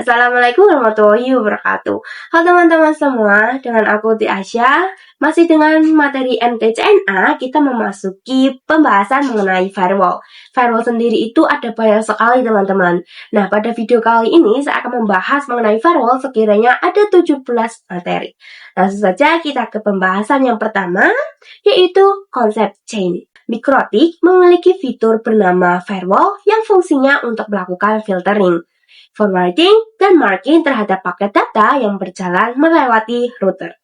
Assalamualaikum warahmatullahi wabarakatuh. Halo teman-teman semua, dengan aku Ti Asya. Masih dengan materi MTCNA, kita memasuki pembahasan mengenai firewall. Firewall sendiri itu ada banyak sekali teman-teman. Nah, pada video kali ini saya akan membahas mengenai firewall sekiranya ada 17 materi. Langsung saja kita ke pembahasan yang pertama, yaitu konsep chain. Mikrotik memiliki fitur bernama firewall yang fungsinya untuk melakukan filtering, forwarding, dan marking terhadap paket data yang berjalan melewati router.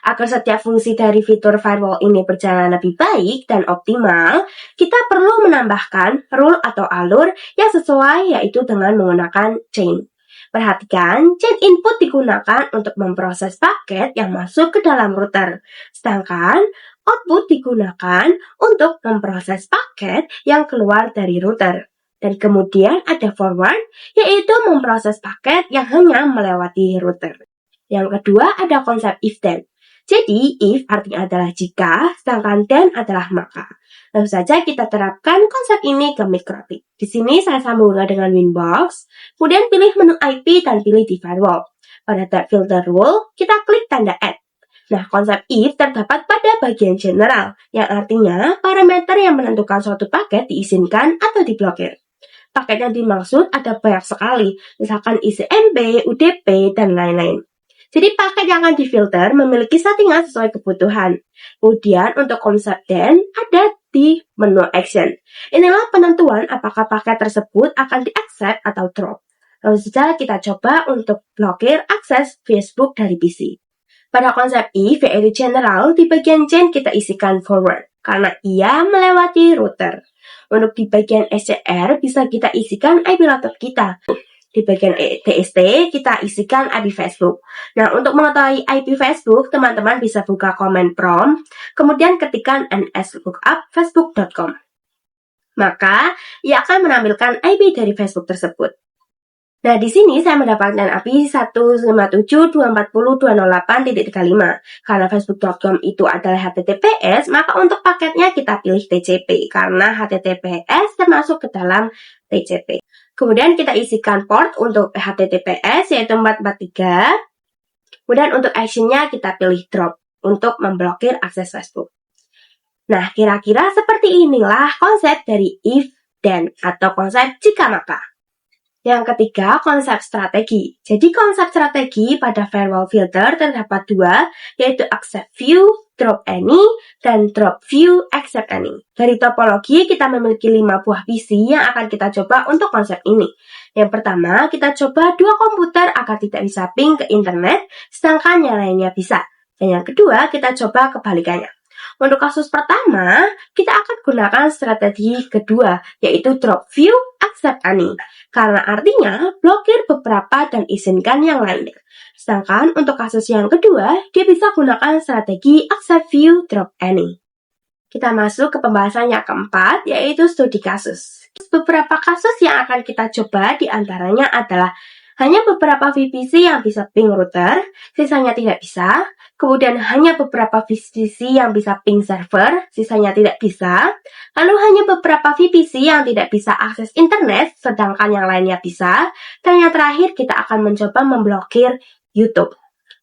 Agar setiap fungsi dari fitur firewall ini berjalan lebih baik dan optimal, kita perlu menambahkan rule atau alur yang sesuai, yaitu dengan menggunakan chain. Perhatikan, chain input digunakan untuk memproses paket yang masuk ke dalam router, sedangkan output digunakan untuk memproses paket yang keluar dari router. Dan kemudian ada forward, yaitu memproses paket yang hanya melewati router. Yang kedua ada konsep if-then. Jadi, if artinya adalah jika, sedangkan then adalah maka. Langsung saja kita terapkan konsep ini ke mikrotik. Di sini saya sambungkan dengan Winbox, kemudian pilih menu IP dan pilih di firewall. Pada tab filter rule, kita klik tanda add. Nah, konsep if terdapat pada bagian general, yang artinya parameter yang menentukan suatu paket diizinkan atau diblokir. Paket yang dimaksud ada banyak sekali, misalkan ICMP, UDP, dan lain-lain. Jadi paket yang akan difilter memiliki settingan sesuai kebutuhan. Kemudian untuk konsep then ada di menu action. Inilah penentuan apakah paket tersebut akan di-accept atau drop. Lalu saja kita coba untuk blokir akses Facebook dari PC. Pada konsep if, yaitu general, di bagian chain kita isikan forward, karena ia melewati router. Untuk di bagian SCR bisa kita isikan IP laptop kita. Di bagian TST kita isikan IP Facebook. Nah, untuk mengetahui IP Facebook, teman-teman bisa buka command prompt, kemudian ketikkan nslookup facebook.com. Maka, ia akan menampilkan IP dari Facebook tersebut. Nah, di sini saya mendapatkan IP 157.240.208.35. Karena facebook.com itu adalah HTTPS, maka untuk paketnya kita pilih TCP, karena HTTPS termasuk ke dalam TCP. Kemudian kita isikan port untuk HTTPS, yaitu 443. Kemudian untuk actionnya kita pilih drop, untuk memblokir akses Facebook. Nah, kira-kira seperti inilah konsep dari if, then, atau konsep jika maka. Yang ketiga, konsep strategi. Jadi konsep strategi pada firewall filter terdapat dua, yaitu accept view, drop any, dan drop view, accept any. Dari topologi, kita memiliki 5 buah PC yang akan kita coba untuk konsep ini. Yang pertama, kita coba 2 komputer agar tidak bisa ping ke internet, sedangkan yang lainnya bisa. Dan yang kedua, kita coba kebalikannya. Untuk kasus pertama, kita akan gunakan strategi kedua, yaitu drop view, accept any. Karena artinya blokir beberapa dan izinkan yang lainnya. Sedangkan untuk kasus yang kedua, dia bisa gunakan strategi accept view, drop any. Kita masuk ke pembahasan yang keempat, yaitu studi kasus. Beberapa kasus yang akan kita coba diantaranya adalah hanya beberapa VPC yang bisa ping router, sisanya tidak bisa. Kemudian hanya beberapa VPC yang bisa ping server, sisanya tidak bisa. Lalu hanya beberapa VPC yang tidak bisa akses internet, sedangkan yang lainnya bisa. Dan yang terakhir kita akan mencoba memblokir YouTube.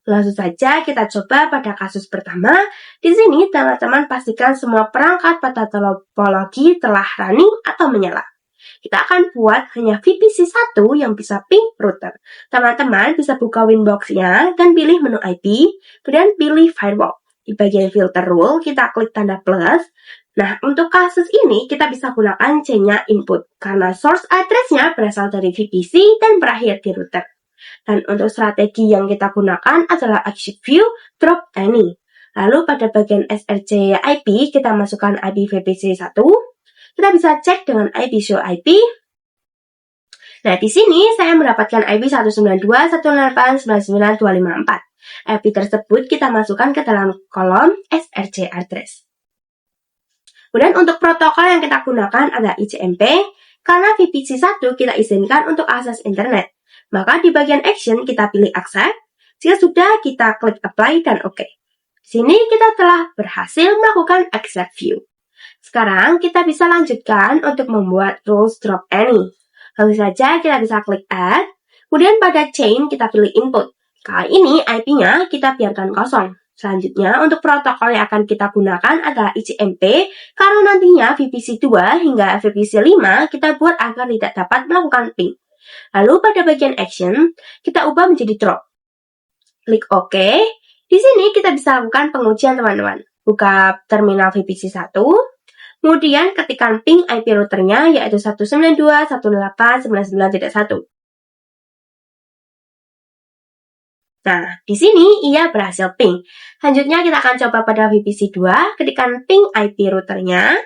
Langsung saja kita coba pada kasus pertama. Di sini teman-teman pastikan semua perangkat pada topologi telah running atau menyala. Kita akan buat hanya VPC 1 yang bisa ping router. Teman-teman bisa buka Winbox-nya dan pilih menu IP, kemudian pilih firewall. Di bagian filter rule, kita klik tanda plus. Nah, untuk kasus ini kita bisa gunakan chain-nya input, karena source address-nya berasal dari VPC dan berakhir di router. Dan untuk strategi yang kita gunakan adalah accept view, drop any. Lalu pada bagian SRC IP, kita masukkan IP VPC 1. Kita bisa cek dengan IP show IP. Nah, di sini saya mendapatkan IP 192.168.99.254. IP tersebut kita masukkan ke dalam kolom SRC address. Kemudian untuk protokol yang kita gunakan adalah ICMP, karena VPC 1 kita izinkan untuk akses internet. Maka di bagian action kita pilih accept. Jika sudah, kita klik apply dan OK. Di sini kita telah berhasil melakukan accept view. Sekarang kita bisa lanjutkan untuk membuat rules drop any. Lalu saja kita bisa klik add, Kemudian pada chain kita pilih input. Kali ini IP-nya kita biarkan kosong. Selanjutnya, untuk protokol yang akan kita gunakan adalah ICMP, karena nantinya VPC 2 hingga VPC 5 kita buat agar tidak dapat melakukan ping. Lalu pada bagian action, kita ubah menjadi drop. Klik OK. Di sini kita bisa lakukan pengujian teman-teman. Buka terminal VPC 1, kemudian ketikkan ping IP routernya yaitu 192.168.99.1. Nah, di sini ia berhasil ping. Selanjutnya kita akan coba pada VPC 2, ketikkan ping IP routernya.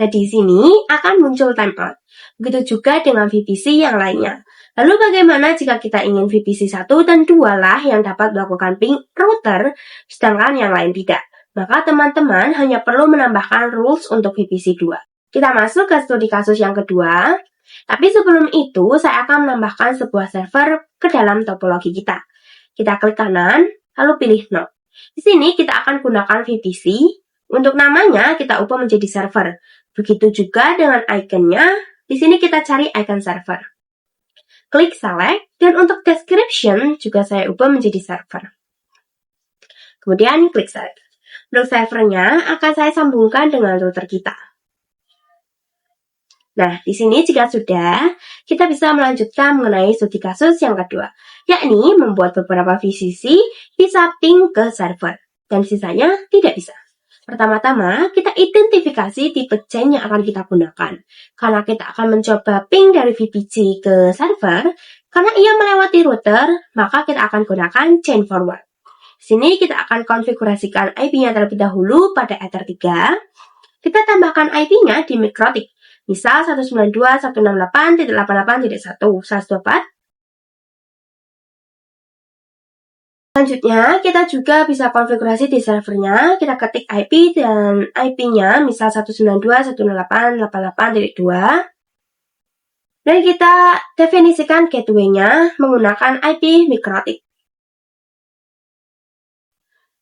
Nah, di sini akan muncul timeout. Begitu juga dengan VPC yang lainnya. Lalu bagaimana jika kita ingin VPC 1 dan 2 lah yang dapat melakukan ping router, sedangkan yang lain tidak? Maka teman-teman hanya perlu menambahkan rules untuk VPC 2. Kita masuk ke studi kasus yang kedua. Tapi sebelum itu, saya akan menambahkan sebuah server ke dalam topologi kita. Kita klik kanan, lalu pilih node. Di sini kita akan gunakan VPC. Untuk namanya, kita ubah menjadi server. Begitu juga dengan ikonnya, di sini kita cari icon server. Klik select, dan untuk description juga saya ubah menjadi server. Kemudian klik select. Untuk servernya akan saya sambungkan dengan router kita. Nah, di sini jika sudah, kita bisa melanjutkan mengenai studi kasus yang kedua, yakni membuat beberapa VCC bisa ping ke server, dan sisanya tidak bisa. Pertama-tama, kita identifikasi tipe chain yang akan kita gunakan. Karena kita akan mencoba ping dari VPC ke server, karena ia melewati router, maka kita akan gunakan chain forward. Di sini kita akan konfigurasikan IP-nya terlebih dahulu pada Ether 3. Kita tambahkan IP-nya di mikrotik. Misal 192.168.88.1, 124. Selanjutnya, kita juga bisa konfigurasi di servernya. Kita ketik IP dan IP-nya, misal 192.168.88.2. Dan kita definisikan gateway-nya menggunakan IP mikrotik.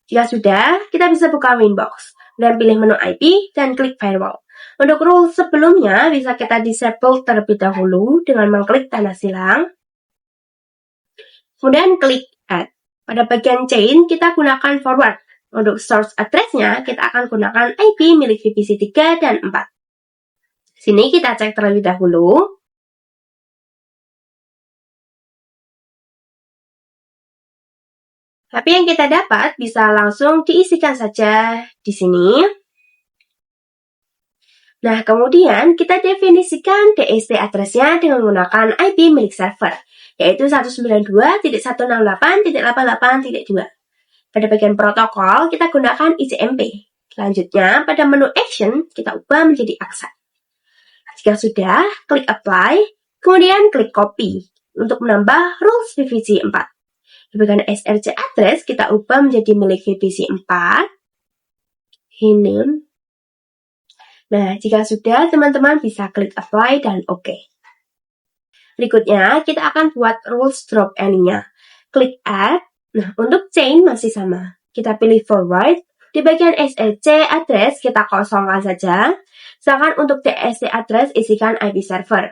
Jika sudah, kita bisa buka Winbox dan pilih menu IP dan klik Firewall. Untuk rule sebelumnya bisa kita disable terlebih dahulu dengan mengklik tanda silang. Kemudian klik Add. Pada bagian chain kita gunakan forward. Untuk source address-nya kita akan gunakan IP milik VPC 3 dan 4. Sini kita cek terlebih dahulu. Tapi yang kita dapat bisa langsung diisikan saja di sini. Nah, kemudian kita definisikan DST address-nya dengan menggunakan IP milik server, yaitu 192.168.88.2. Pada bagian protokol, kita gunakan ICMP. Selanjutnya, pada menu action, kita ubah menjadi accept. Jika sudah, klik apply, kemudian klik copy untuk menambah rules VPC 4. Di bagian SRC address, kita ubah menjadi milik VPC 4. Ini. Nah, jika sudah, teman-teman bisa klik apply dan OK. Berikutnya, kita akan buat rules drop any-nya. Klik add. Nah, untuk chain masih sama. Kita pilih forward. Di bagian SRC address, kita kosongkan saja. Sedangkan untuk DST address, isikan IP server.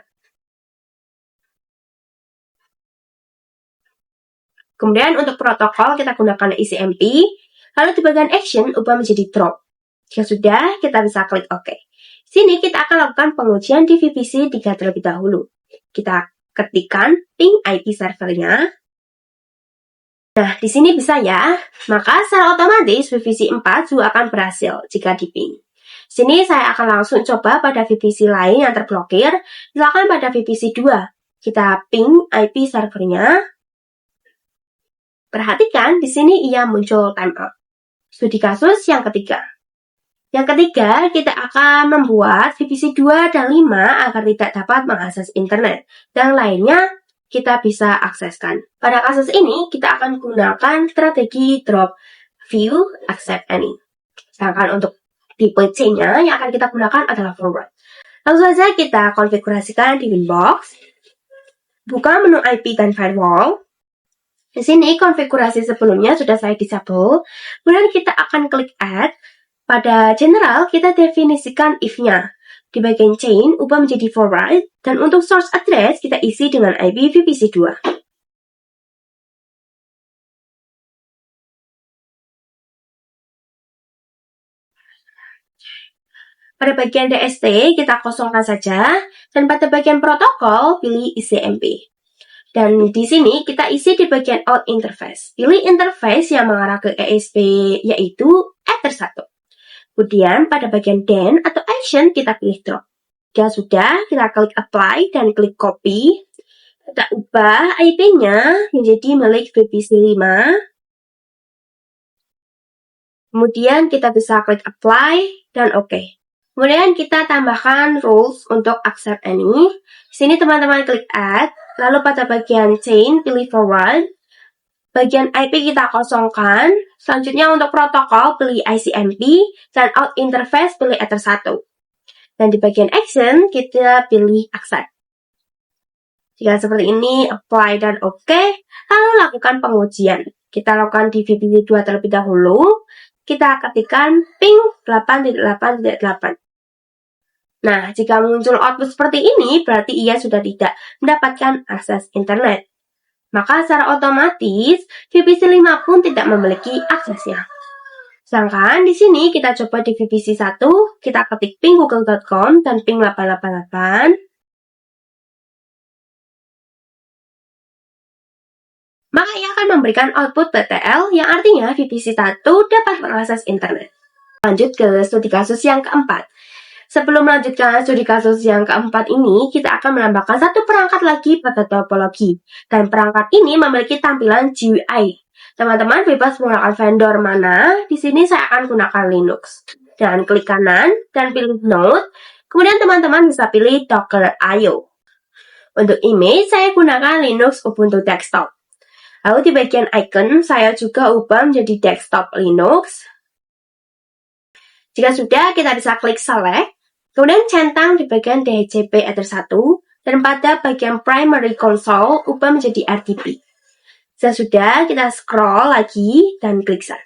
Kemudian untuk protokol, kita gunakan ICMP. Lalu di bagian action, ubah menjadi drop. Jika sudah, kita bisa klik OK. Sini kita akan lakukan pengujian di VPC 3 terlebih dahulu. Kita ketikkan ping IP servernya. Nah, di sini bisa ya. Maka secara otomatis VPC 4 juga akan berhasil jika diping. Sini saya akan langsung coba pada VPC lain yang terblokir. Misalkan pada VPC 2. Kita ping IP servernya. Perhatikan di sini ia muncul timeout. Studi kasus yang ketiga. Yang ketiga, kita akan membuat VPC 2 dan 5 agar tidak dapat mengakses internet. Dan lainnya, kita bisa akseskan. Pada kasus ini, kita akan gunakan strategi drop, view, accept any. Sedangkan untuk tipe C-nya yang akan kita gunakan adalah forward. Langsung saja kita konfigurasikan di Winbox. Buka menu IP dan firewall. Di sini konfigurasi sebelumnya sudah saya disable. Kemudian kita akan klik add. Pada general, kita definisikan if-nya. Di bagian chain, ubah menjadi forward, dan untuk source address, kita isi dengan IP VPC2. Pada bagian DST, kita kosongkan saja, dan pada bagian protokol, pilih ICMP. Dan di sini kita isi di bagian out interface. Pilih interface yang mengarah ke ESP, yaitu Ether 1. Kemudian pada bagian then atau action, kita pilih drop. Jika sudah, kita klik apply dan klik copy. Kita ubah IP-nya menjadi milik VPC5. Kemudian kita bisa klik apply dan OK. Kemudian kita tambahkan rules untuk accept any. Di sini teman-teman klik add, lalu pada bagian chain pilih forward. Bagian IP kita kosongkan. Selanjutnya untuk protokol pilih ICMP dan out interface pilih Ether 1. Dan di bagian action kita pilih accept. Jika seperti ini, apply dan OK, lalu lakukan pengujian. Kita lakukan di VPC2 terlebih dahulu. Kita ketikkan ping 8.8.8. Nah, jika muncul output seperti ini, berarti ia sudah tidak mendapatkan akses internet. Maka secara otomatis, VPC5 pun tidak memiliki aksesnya. Sedangkan di sini kita coba di VPC1, kita ketik ping google.com dan ping 888. Maka ia akan memberikan output PTL yang artinya VPC1 dapat mengakses internet. Lanjut ke studi kasus yang keempat. Sebelum melanjutkan studi kasus yang keempat ini, kita akan menambahkan satu perangkat lagi pada topologi. Dan perangkat ini memiliki tampilan GUI. Teman-teman bebas menggunakan vendor mana, di sini saya akan gunakan Linux. Dan klik kanan dan pilih Node, kemudian teman-teman bisa pilih Docker IO. Untuk image, saya gunakan Linux Ubuntu Desktop. Lalu di bagian icon, saya juga ubah menjadi desktop Linux. Jika sudah, kita bisa klik select. Kemudian centang di bagian DHCP Ether 1 dan pada bagian primary console ubah menjadi RDP. Jika sudah, kita scroll lagi dan klik save.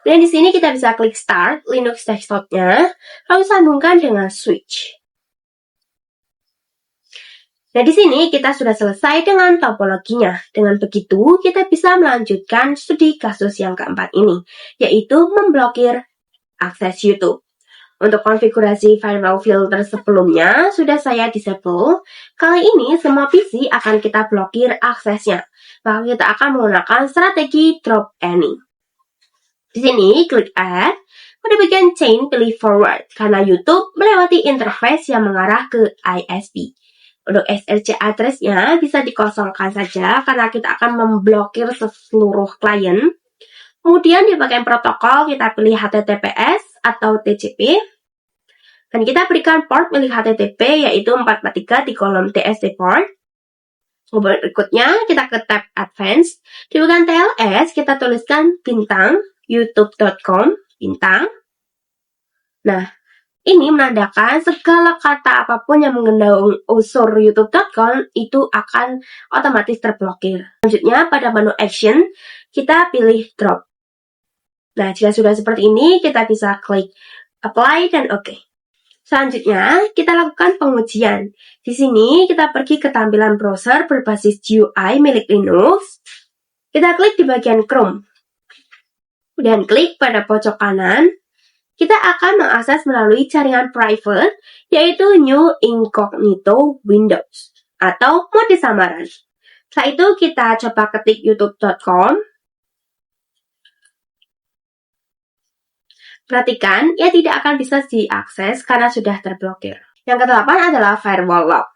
Dan di sini kita bisa klik start Linux desktopnya, lalu sambungkan dengan switch. Nah, di sini kita sudah selesai dengan topologinya. Dengan begitu, kita bisa melanjutkan studi kasus yang keempat ini, yaitu memblokir akses YouTube. Untuk konfigurasi firewall filter sebelumnya sudah saya disable. Kali ini semua PC akan kita blokir aksesnya. Maka kita akan menggunakan strategi drop any. Di sini klik add. Pada bagian chain pilih forward karena YouTube melewati interface yang mengarah ke ISP. Untuk SRC address-nya bisa dikosongkan saja karena kita akan memblokir seluruh klien. Kemudian di bagian protokol kita pilih HTTPS atau TCP. Dan kita berikan port milik HTTP yaitu 443 di kolom TCP port. Kemudian berikutnya kita ke tab Advanced. Di bagian TLS kita tuliskan bintang youtube.com bintang. Nah, ini menandakan segala kata apapun yang mengandung unsur youtube.com itu akan otomatis terblokir. Selanjutnya pada menu action kita pilih drop. Nah, jika sudah seperti ini kita bisa klik apply dan OK. Selanjutnya, kita lakukan pengujian. Di sini, kita pergi ke tampilan browser berbasis GUI milik Linux. Kita klik di bagian Chrome. Kemudian klik pada pojok kanan. Kita akan mengakses melalui jaringan private, yaitu New Incognito Windows, atau mode samaran. Setelah itu, kita coba ketik youtube.com. Perhatikan, ia tidak akan bisa diakses karena sudah terblokir. Yang kedelapan adalah firewall log.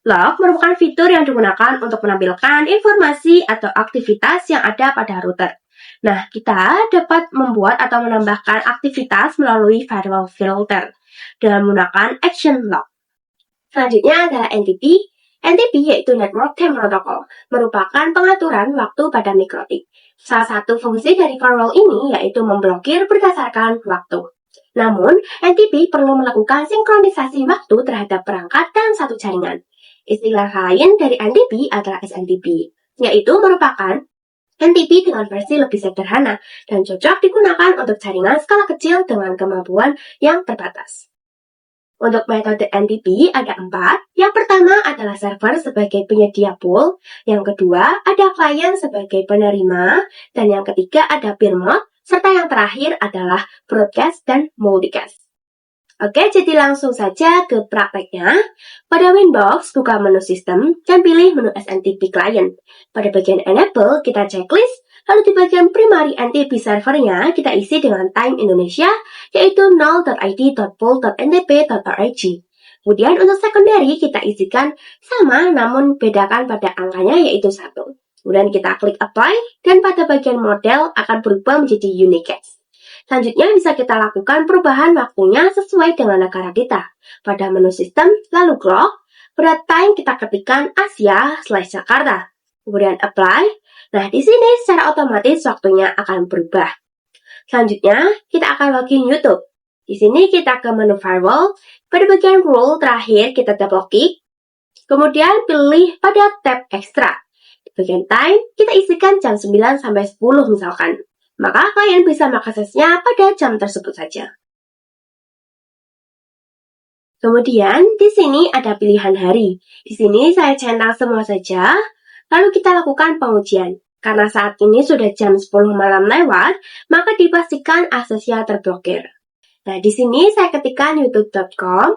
Log merupakan fitur yang digunakan untuk menampilkan informasi atau aktivitas yang ada pada router. Nah, kita dapat membuat atau menambahkan aktivitas melalui firewall filter dengan menggunakan action log. Selanjutnya adalah NTP. NTP yaitu Network Time Protocol, merupakan pengaturan waktu pada mikrotik. Salah satu fungsi dari firewall ini yaitu memblokir berdasarkan waktu. Namun, NTP perlu melakukan sinkronisasi waktu terhadap perangkat dan satu jaringan. Istilah lain dari NTP adalah SNTP, yaitu merupakan NTP dengan versi lebih sederhana dan cocok digunakan untuk jaringan skala kecil dengan kemampuan yang terbatas. Untuk metode NTP ada 4. Yang pertama adalah server sebagai penyedia pool, yang kedua ada klien sebagai penerima, dan yang ketiga ada peer mode, serta yang terakhir adalah broadcast dan multicast. Oke, jadi langsung saja ke prakteknya. Pada Winbox, buka menu sistem dan pilih menu SNTP client. Pada bagian enable, kita checklist. Lalu di bagian primary NTP servernya, kita isi dengan time Indonesia, yaitu 0.id.pool.ntp.org. Kemudian untuk secondary, kita isikan sama, namun bedakan pada angkanya, yaitu 1. Kemudian kita klik apply, dan pada bagian model akan berubah menjadi unicast. Selanjutnya bisa kita lakukan perubahan waktunya sesuai dengan negara kita. Pada menu sistem, lalu clock, pada time kita ketikkan Asia/Jakarta. Kemudian apply. Nah, di sini secara otomatis waktunya akan berubah. Selanjutnya, kita akan login YouTube. Di sini kita ke menu firewall. Pada bagian rule terakhir kita double klik. Kemudian pilih pada tab extra. Di bagian time, kita isikan jam 9 sampai 10 misalkan. Maka kalian bisa mengaksesnya pada jam tersebut saja. Kemudian, di sini ada pilihan hari. Di sini saya centang semua saja, lalu kita lakukan pengujian. Karena saat ini sudah jam 10 malam lewat, maka dipastikan aksesnya terblokir. Nah, di sini saya ketikkan youtube.com,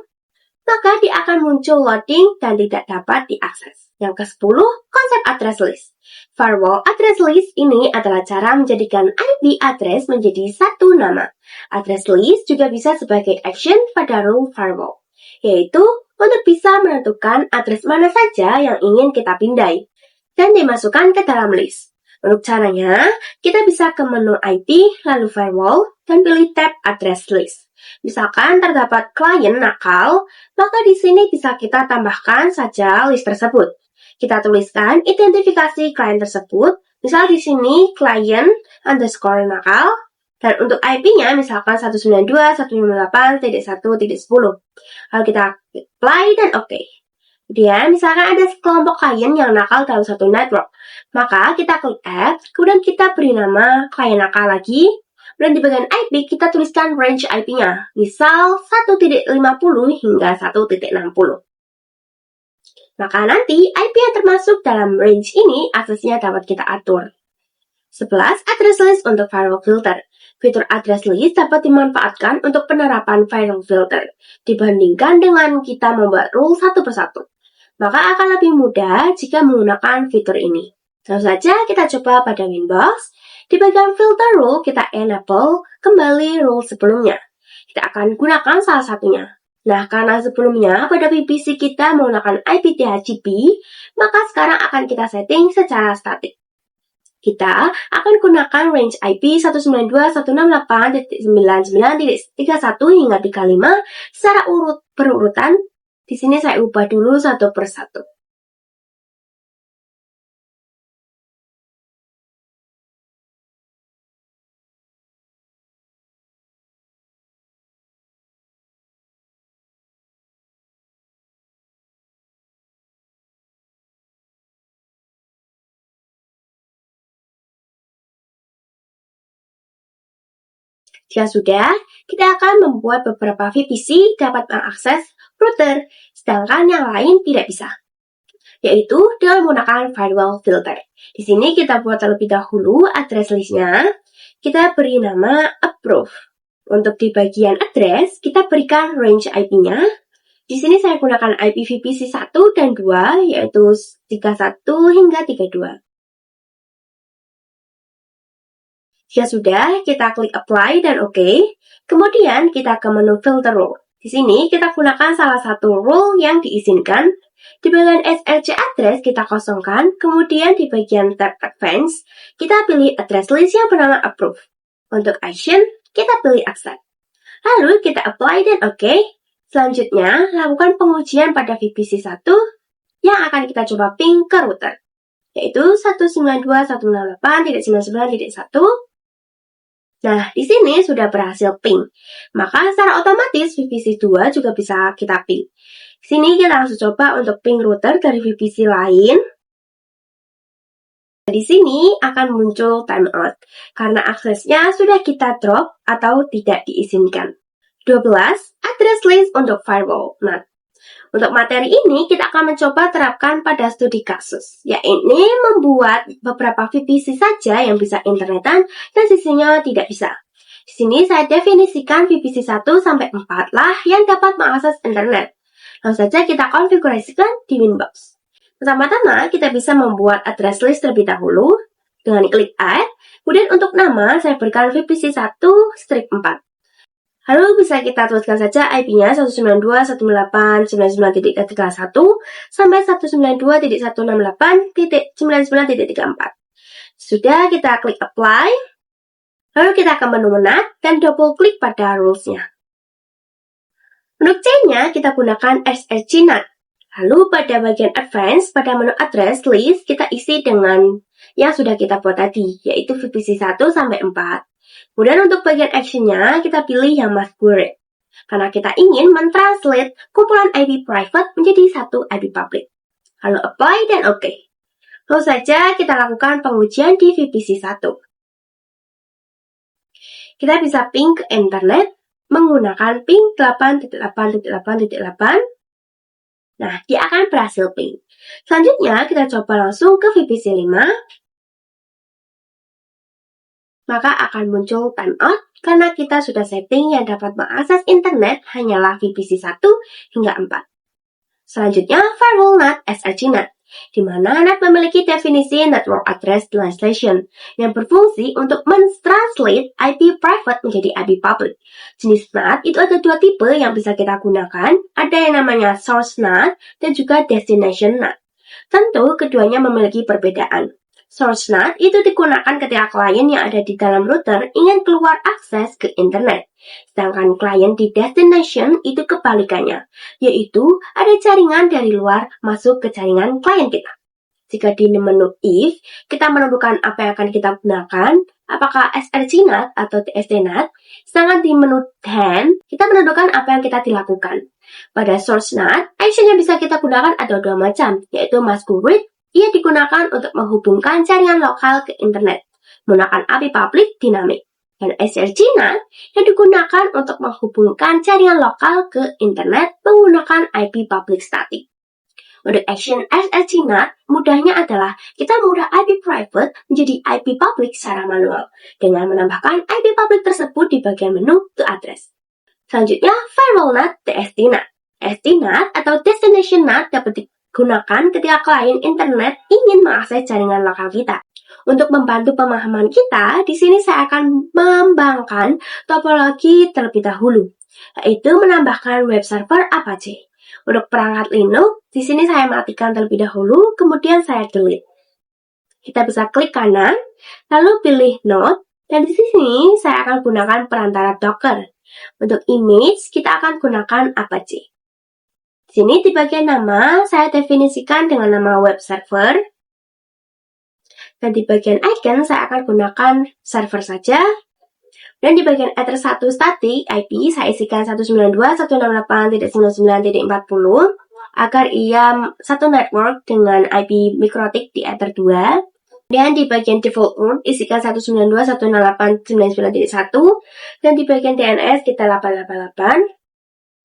maka dia akan muncul loading dan tidak dapat diakses. Yang ke-10, konsep address list. Firewall address list ini adalah cara menjadikan IP address menjadi satu nama. Address list juga bisa sebagai action pada rule firewall, yaitu untuk bisa menentukan address mana saja yang ingin kita pindai dan dimasukkan ke dalam list. Untuk caranya, kita bisa ke menu IP, lalu firewall, dan pilih tab address list. Misalkan terdapat klien nakal, maka di sini bisa kita tambahkan saja list tersebut. Kita tuliskan identifikasi klien tersebut, misal di sini klien underscore nakal, dan untuk IP-nya misalkan 192.168.1.10. Lalu kita apply dan OK. Kemudian misalkan ada kelompok klien yang nakal dalam satu network, maka kita klik add, kemudian kita beri nama klien nakal lagi, dan di bagian IP kita tuliskan range IP-nya, misal 1.50 hingga 1.60. Maka nanti IP yang termasuk dalam range ini aksesnya dapat kita atur. 11. Address list untuk firewall filter. Fitur address list dapat dimanfaatkan untuk penerapan firewall filter dibandingkan dengan kita membuat rule satu persatu. Maka akan lebih mudah jika menggunakan fitur ini. Langsung saja kita coba pada Winbox. Di bagian filter rule kita enable kembali rule sebelumnya. Kita akan gunakan salah satunya. Nah, karena sebelumnya pada VPC kita menggunakan IP DHCP, maka sekarang akan kita setting secara statik. Kita akan gunakan range IP 192.168.99.31 hingga 35 secara berurutan. Di sini saya ubah dulu satu persatu. Jika sudah, kita akan membuat beberapa VPC dapat mengakses router, sedangkan yang lain tidak bisa, yaitu dengan menggunakan firewall filter. Di sini kita buat terlebih dahulu address listnya, kita beri nama approve. Untuk di bagian address, kita berikan range IP-nya. Di sini saya gunakan IP VPC 1 dan 2, yaitu 31 hingga 32. Jika sudah, kita klik apply dan OK. Kemudian kita ke menu filter rule. Di sini kita gunakan salah satu rule yang diizinkan. Di bagian SRC address kita kosongkan, kemudian di bagian tab advanced, kita pilih address list yang bernama approve. Untuk action, kita pilih accept. Lalu kita apply dan OK. Selanjutnya, lakukan pengujian pada VPC 1 yang akan kita coba ping ke router, yaitu 192.168.99.1. Nah, di sini sudah berhasil ping. Maka secara otomatis VPC 2 juga bisa kita ping. Di sini kita langsung coba untuk ping router dari VPC lain. Di sini akan muncul timeout karena aksesnya sudah kita drop atau tidak diizinkan. 12. Address list untuk firewall. Nah, untuk materi ini kita akan mencoba terapkan pada studi kasus, yaitu membuat beberapa VPC saja yang bisa internetan dan sisinya tidak bisa. Di sini saya definisikan VPC 1 sampai 4 lah yang dapat mengakses internet. Langsung saja kita konfigurasikan di Winbox. Pertama-tama kita bisa membuat address list terlebih dahulu dengan klik add. Kemudian untuk nama saya berikan VPC 1-4. Lalu bisa kita tuliskan saja IP-nya 192.168.99.31 sampai 192.168.99.34. Sudah, kita klik apply. Lalu kita ke menu NAT dan double klik pada rules-nya. Untuk C-nya kita gunakan SRC NAT. Lalu pada bagian advance, pada menu address list, kita isi dengan yang sudah kita buat tadi, yaitu VPC 1 sampai 4. Kemudian untuk bagian action-nya, kita pilih yang masquerade. Karena kita ingin mentranslate kumpulan IP private menjadi satu IP public. Lalu apply dan OK. Lalu saja kita lakukan pengujian di VPC 1. Kita bisa ping ke internet menggunakan ping 8.8.8.8. Nah, dia akan berhasil ping. Selanjutnya, kita coba langsung ke VPC 5. Maka akan muncul timeout karena kita sudah setting yang dapat mengakses internet hanyalah VPC 1 hingga 4. Selanjutnya, firewall NAT SRC NAT, di mana NAT memiliki definisi Network Address Translation yang berfungsi untuk mentranslate IP private menjadi IP public. Jenis NAT itu ada dua tipe yang bisa kita gunakan, ada yang namanya Source NAT dan juga Destination NAT. Tentu, keduanya memiliki perbedaan. Source NAT itu digunakan ketika klien yang ada di dalam router ingin keluar akses ke internet. Sedangkan klien di destination itu kebalikannya, yaitu ada jaringan dari luar masuk ke jaringan klien kita. Jika di menu if, kita menentukan apa yang akan kita gunakan, apakah SRC NAT atau TSD NAT, sedangkan di menu then, kita menentukan apa yang kita dilakukan. Pada source NAT, action yang bisa kita gunakan ada dua macam, yaitu masquerade. Ia digunakan untuk menghubungkan jaringan lokal ke internet menggunakan IP public dinamik. Dan SRC NAT yang digunakan untuk menghubungkan jaringan lokal ke internet menggunakan IP public static. Untuk action SRC NAT, mudahnya adalah kita mengubah IP private menjadi IP public secara manual dengan menambahkan IP public tersebut di bagian menu to address. Selanjutnya, firewall NAT TSD NAT. TSD NAT atau Destination NAT dapat gunakan ketika klien internet ingin mengakses jaringan lokal kita. Untuk membantu pemahaman kita, di sini saya akan mengembangkan topologi terlebih dahulu, yaitu menambahkan web server Apache. Untuk perangkat Linux, di sini saya matikan terlebih dahulu, kemudian saya delete. Kita bisa klik kanan, lalu pilih Node, dan di sini saya akan gunakan perantara Docker. Untuk image, kita akan gunakan Apache. Di sini di bagian nama, saya definisikan dengan nama web server. Dan di bagian icon, saya akan gunakan server saja. Dan di bagian address 1 static IP, saya isikan 192.168.99.40 agar ia satu network dengan IP mikrotik di ether 2. Dan di bagian default root, isikan 192.168.99.1. Dan di bagian DNS, kita 888.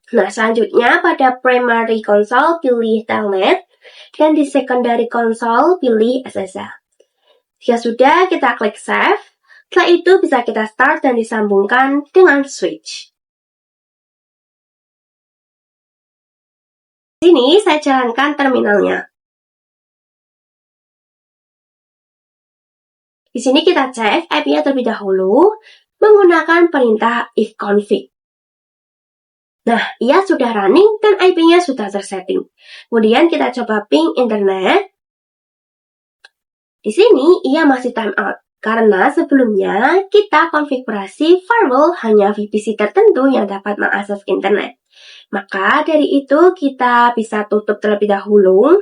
Nah, selanjutnya pada primary console pilih telnet dan di secondary console pilih SSL. Jika sudah, kita klik save. Setelah itu bisa kita start dan disambungkan dengan switch. Di sini saya jalankan terminalnya. Di sini kita cek IP-nya terlebih dahulu menggunakan perintah ifconfig. Nah, ia sudah running dan IP-nya sudah tersetting. Kemudian kita coba ping internet. Di sini ia masih timeout karena sebelumnya kita konfigurasi firewall hanya VPC tertentu yang dapat mengakses internet. Maka dari itu kita bisa tutup terlebih dahulu.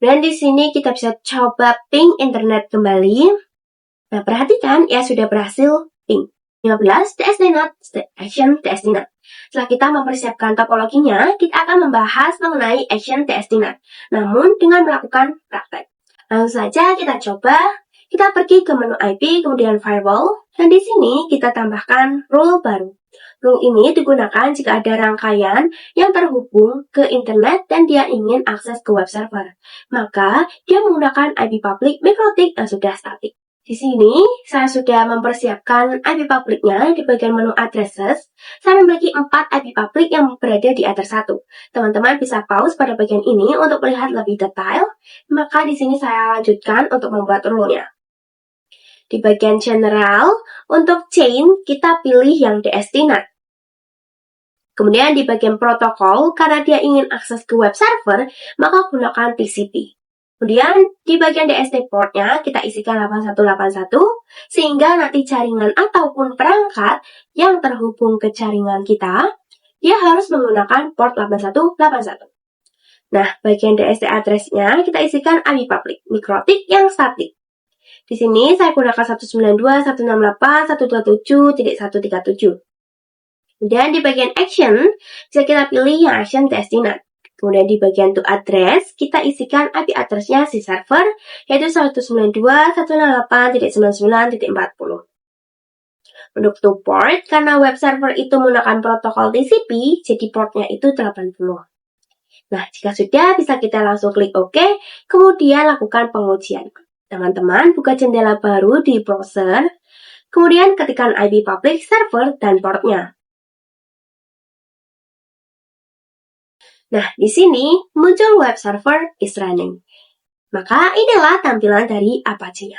Dan di sini kita bisa coba ping internet kembali. Nah, perhatikan ia sudah berhasil ping. 15 TSD NAT, action TSD NAT. Setelah kita mempersiapkan topologinya, kita akan membahas mengenai action TSD NAT, namun dengan melakukan praktek. Langsung saja kita coba, kita pergi ke menu IP, kemudian firewall, Dan di sini kita tambahkan rule baru. Rule ini digunakan jika ada rangkaian yang terhubung ke internet dan dia ingin akses ke web server. Maka, dia menggunakan IP public MikroTik yang sudah statik. Di sini, saya sudah mempersiapkan IP publicnya di bagian menu addresses. Saya memiliki 4 IP public yang berada di address 1. Teman-teman bisa pause pada bagian ini untuk melihat lebih detail. Maka di sini saya lanjutkan untuk membuat rule-nya. Di bagian general, untuk chain, kita pilih yang destinat. Kemudian di bagian protokol, karena dia ingin akses ke web server, maka gunakan TCP. Kemudian di bagian DST portnya, kita isikan 8181, sehingga nanti jaringan ataupun perangkat yang terhubung ke jaringan kita, dia harus menggunakan port 8181. Nah, bagian DST address-nya, kita isikan IP public, MikroTik yang statik. Di sini saya gunakan 192.168.127.137. Kemudian di bagian action, bisa kita pilih yang action destinat. Kemudian di bagian to address, kita isikan IP address-nya si server, yaitu 192.168.99.40. Untuk to port, karena web server itu menggunakan protokol TCP, jadi portnya itu 80. Nah, jika sudah, bisa kita langsung klik OK, kemudian lakukan pengujian. Teman-teman buka jendela baru di browser, kemudian ketikkan IP public server dan portnya. Nah, di sini muncul web server is running. Maka inilah tampilan dari Apache-nya.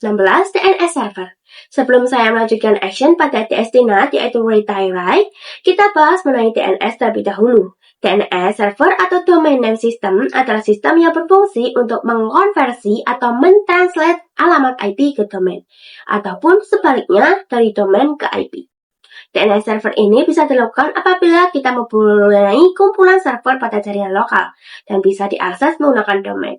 16 DNS server. Sebelum saya melanjutkan action pada destinat yaitu redirect, kita bahas mengenai DNS terlebih dahulu. DNS server atau domain name system adalah sistem yang berfungsi untuk mengkonversi atau mentranslate alamat IP ke domain, ataupun sebaliknya dari domain ke IP. DNS server ini bisa dilakukan apabila kita mempunyai kumpulan server pada jaringan lokal dan bisa diakses menggunakan domain.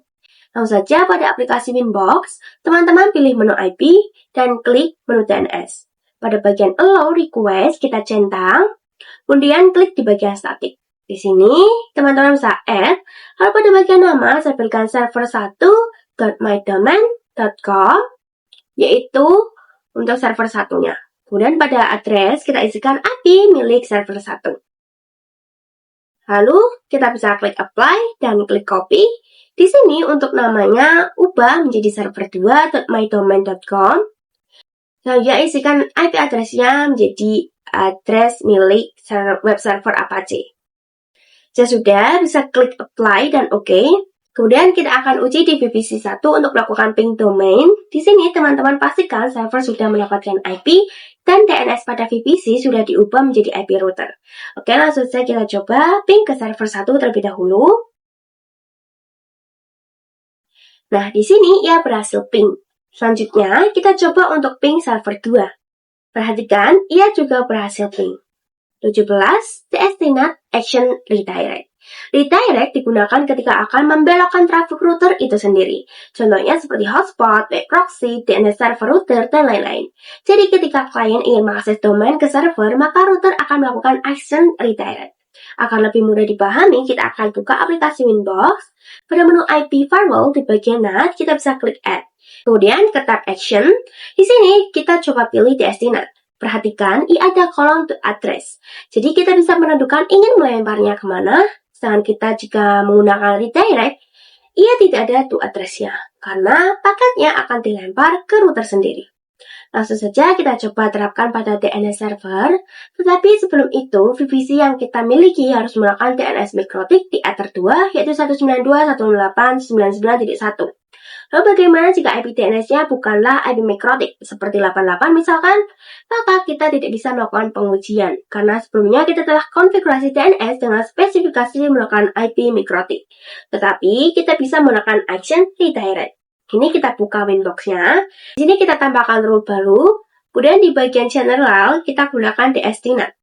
Langsung saja pada aplikasi Winbox, teman-teman pilih menu IP dan klik menu DNS. Pada bagian Allow Request, kita centang, kemudian klik di bagian static. Di sini, teman-teman bisa add, lalu pada bagian nama, saya pilihkan server1.mydomain.com, yaitu untuk server satunya. Kemudian pada address, kita isikan IP milik server 1. Lalu, kita bisa klik apply dan klik copy. Di sini, untuk namanya, ubah menjadi server2.mydomain.com. Selanjutnya, isikan IP address-nya menjadi address milik web server Apache. Jika sudah, bisa klik apply dan OK. Kemudian kita akan uji di VPC 1 untuk melakukan ping domain. Di sini teman-teman pastikan server sudah mendapatkan IP dan DNS pada VPC sudah diubah menjadi IP router. Oke, langsung saja kita coba ping ke server 1 terlebih dahulu. Nah, di sini ia berhasil ping. Selanjutnya, kita coba untuk ping server 2. Perhatikan, ia juga berhasil ping. 17. Destinat Action Redirect. Redirect digunakan ketika akan membelokkan traffic router itu sendiri. Contohnya seperti hotspot, web proxy, DNS server router, dan lain-lain. Jadi ketika klien ingin mengakses domain ke server, maka router akan melakukan action redirect. Agar lebih mudah dipahami, kita akan buka aplikasi Winbox. Pada menu IP Firewall di bagian NAT, kita bisa klik Add. Kemudian ke tab Action. Di sini kita coba pilih Destinat. Perhatikan, ia ada kolom to address. Jadi kita bisa menentukan ingin melemparnya kemana. Sedangkan kita jika menggunakan redirect, ia tidak ada to address-nya. Karena paketnya akan dilempar ke router sendiri. Langsung saja kita coba terapkan pada DNS server. Tetapi sebelum itu, VPC yang kita miliki harus menggunakan DNS MikroTik di Ether 2, yaitu 192.168.99.1. Lalu bagaimana jika IP DNS-nya bukanlah IP MikroTik, seperti 88 misalkan? Maka kita tidak bisa melakukan pengujian, karena sebelumnya kita telah konfigurasi DNS dengan spesifikasi menggunakan IP MikroTik. Tetapi kita bisa menggunakan Action Redirect. Ini kita buka Winbox-nya. Di sini kita tambahkan rule baru. Kemudian di bagian general kita gunakan destinat.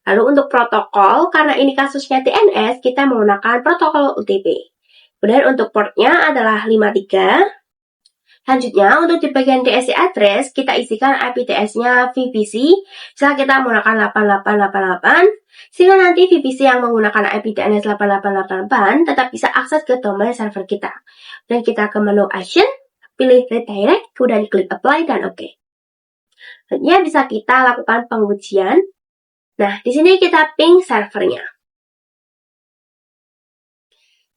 Lalu untuk protokol, karena ini kasusnya DNS, kita menggunakan protokol UTP. Kemudian untuk portnya adalah 53. Selanjutnya, untuk di bagian DSC address, kita isikan IP DS-nya VPC. Misalnya kita menggunakan 8888, sehingga nanti VPC yang menggunakan IP DNS 8888 tetap bisa akses ke domain server kita. Dan kita ke menu Action, pilih Redirect, kemudian klik Apply dan OK. Ya, bisa kita lakukan pengujian. Nah, di sini kita ping servernya.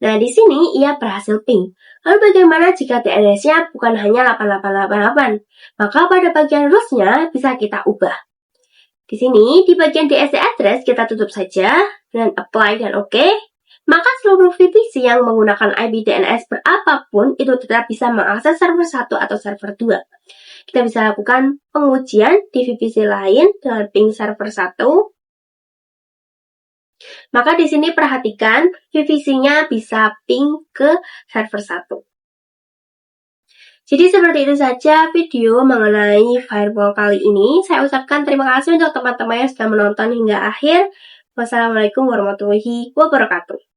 Nah, di sini ia berhasil ping. Lalu bagaimana jika DNS-nya bukan hanya 8888? Maka pada bagian rules-nya bisa kita ubah. Di sini, di bagian DSC address kita tutup saja dengan apply dan OK. Maka seluruh VPC yang menggunakan IP DNS berapapun itu tetap bisa mengakses server 1 atau server 2. Kita bisa lakukan pengujian di VPC lain dengan ping server 1. Maka di sini perhatikan VPC-nya bisa ping ke server 1. Jadi seperti itu saja video mengenai firewall kali ini. Saya ucapkan terima kasih untuk teman-teman yang sudah menonton hingga akhir. Wassalamualaikum warahmatullahi wabarakatuh.